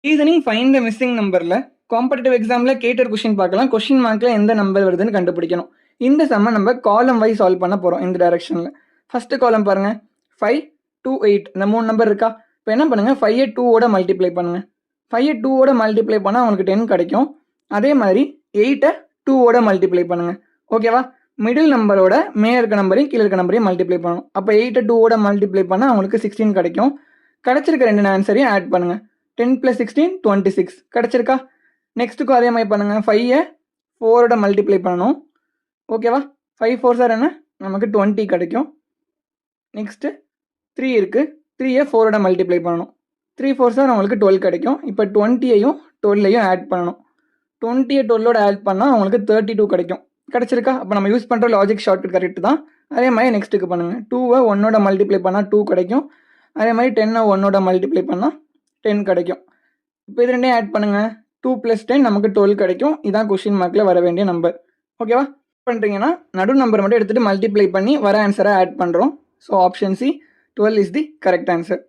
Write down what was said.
Reasoning find the missing நம்பரில் competitive எக்ஸாமில் கேட்ட கொஷின் பார்க்கலாம். கொஷின் மார்க்கில் எந்த நம்பர் வருதுன்னு கண்டுபிடிக்கணும். இந்த சம்ம நம்ம காலம் வைஸ் சால்வ் பண்ண போகிறோம். இந்த டைரக்ஷனில் ஃபஸ்ட்டு காலம் பாருங்கள், 5, 2, 8 இந்த 3 நம்பர் இருக்கா. இப்போ என்ன பண்ணுங்கள், 5 2ஓட மல்டிப்ளை பண்ணுங்கள். 5 2ஓட மல்டிப்ளை பண்ணால் உங்களுக்கு 10 கிடைக்கும். அதே மாதிரி 8 2ஓட மல்டிப்ளை பண்ணுங்கள். ஓகேவா? மிடில் நம்பரோட மேலே இருக்க நம்பரையும் கீழே இருக்க நம்பரையும் மல்டிப்ளை பண்ணணும். அப்போ 8 2ஓட மல்டிப்ளை பண்ணால் அவங்களுக்கு 16 கிடைக்கும். கிடச்சிருக்க ரெண்டு ஆன்சரையும் ஆட் பண்ணுங்கள். 10 + 16 26 கிடச்சிருக்கா. நெக்ஸ்ட்டுக்கும் அதே மாதிரி பண்ணுங்கள். 5 4ஓட மல்டிப்ளை பண்ணணும். ஓகேவா? 5 4s என்ன, நமக்கு 20 கிடைக்கும். நெக்ஸ்ட்டு 3 இருக்குது, 3 4ஓட மல்டிப்ளை பண்ணணும். 3 4s உங்களுக்கு 12 கிடைக்கும். இப்போ 20ஐயும் 12ஐயும் ஆட் பண்ணணும். 20 12ஓட ஆட் பண்ணால் உங்களுக்கு 32 கிடைக்கும். கிடச்சிருக்கா. அப்போ நம்ம யூஸ் பண்ணுற லாஜிக் ஷார்ட்கட் கரெக்ட் தான். அதே மாதிரி நெக்ஸ்ட்டுக்கு பண்ணுங்கள். 2 1ஓட மல்டிப்ளை பண்ணால் 2 கிடைக்கும். அதே மாதிரி 10 1ஓட மல்டிப்ளை பண்ணால் 10 கிடைக்கும். இப்போ இது ரெண்டையும் ஆட் பண்ணுங்கள். 2 + 10 நமக்கு 12 கிடைக்கும். இதான் கொஷின் மார்க்கில் வர வேண்டிய நம்பர். ஓகேவா? பண்ணுறீங்கன்னா நடு நம்பர் மட்டும் எடுத்துகிட்டு மல்டிப்ளை பண்ணி வர ஆன்சரை ஆட் பண்ணுறோம். So option C 12 is the correct answer.